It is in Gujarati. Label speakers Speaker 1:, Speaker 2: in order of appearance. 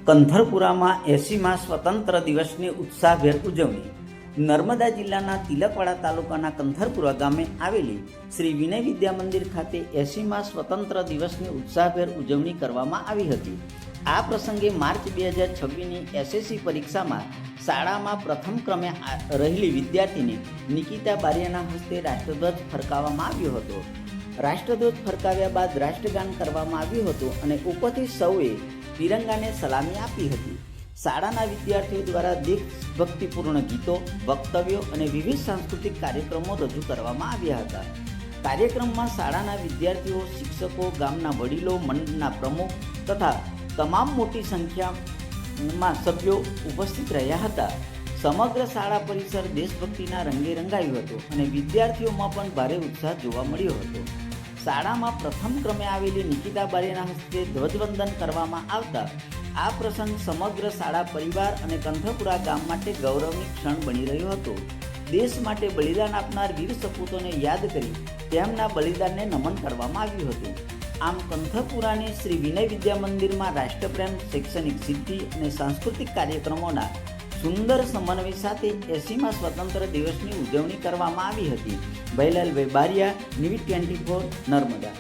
Speaker 1: કંથરપુરામાં 80મા સ્વતંત્ર દિવસની ઉત્સાહભેર ઉજવણી. નર્મદા જિલ્લાના તિલકવાડા તાલુકાના કંથરપુરા ગામે આવેલી શ્રી વિનય વિદ્યા મંદિર ખાતે 80મા સ્વતંત્ર દિવસની ઉત્સાહભેર ઉજવણી કરવામાં આવી હતી. આ પ્રસંગે માર્ચ 2026ની એસએસસી પરીક્ષામાં શાળામાં પ્રથમ ક્રમે રહેલી વિદ્યાર્થીની નિકિતા બારિયાના હસ્તે રાષ્ટ્રધ્વજ ફરકાવવામાં આવ્યો હતો. રાષ્ટ્રધ્વજ ફરકાવ્યા બાદ રાષ્ટ્રગાન કરવામાં આવ્યું હતું અને ઉપસ્થિત સૌએ તિરંગાને સલામી આપી હતી. શાળાના વિદ્યાર્થીઓ દ્વારા દેશભક્તિપૂર્ણ ગીતો, વક્તવ્યો અને વિવિધ સાંસ્કૃતિક કાર્યક્રમો રજૂ કરવામાં આવ્યા હતા. કાર્યક્રમમાં શાળાના વિદ્યાર્થીઓ, શિક્ષકો, ગામના વડીલો, મંડળના પ્રમુખ તથા તમામ મોટી સંખ્યામાં સભ્યો ઉપસ્થિત રહ્યા હતા. સમગ્ર શાળા પરિસર દેશભક્તિના રંગે રંગાયું હતું અને વિદ્યાર્થીઓમાં પણ ભારે ઉત્સાહ જોવા મળ્યો હતો. શાળામાં પ્રથમ ક્રમે આવેલી નિકિતા બારિયાના હસ્તે ધ્વજવંદન કરવામાં આવતા આ પ્રસંગ સમગ્ર શાળા પરિવાર અને કંથરપુરા ગામ માટે ગૌરવની ક્ષણ બની રહ્યો હતો. દેશ માટે બલિદાન આપનાર વીર સપૂતોને યાદ કરી તેમના બલિદાનને નમન કરવામાં આવ્યું હતું. આમ કંથરપુરાની શ્રી વિનય વિદ્યા મંદિરમાં રાષ્ટ્રપ્રેમ, શૈક્ષણિક સિદ્ધિ અને સાંસ્કૃતિક કાર્યક્રમોના સુંદર સમન્વય સાથે 80મા સ્વતંત્ર દિવસની ઉજવણી કરવામાં આવી હતી. ભૈલાલ બારિયા, NIVIT 24, નર્મદા.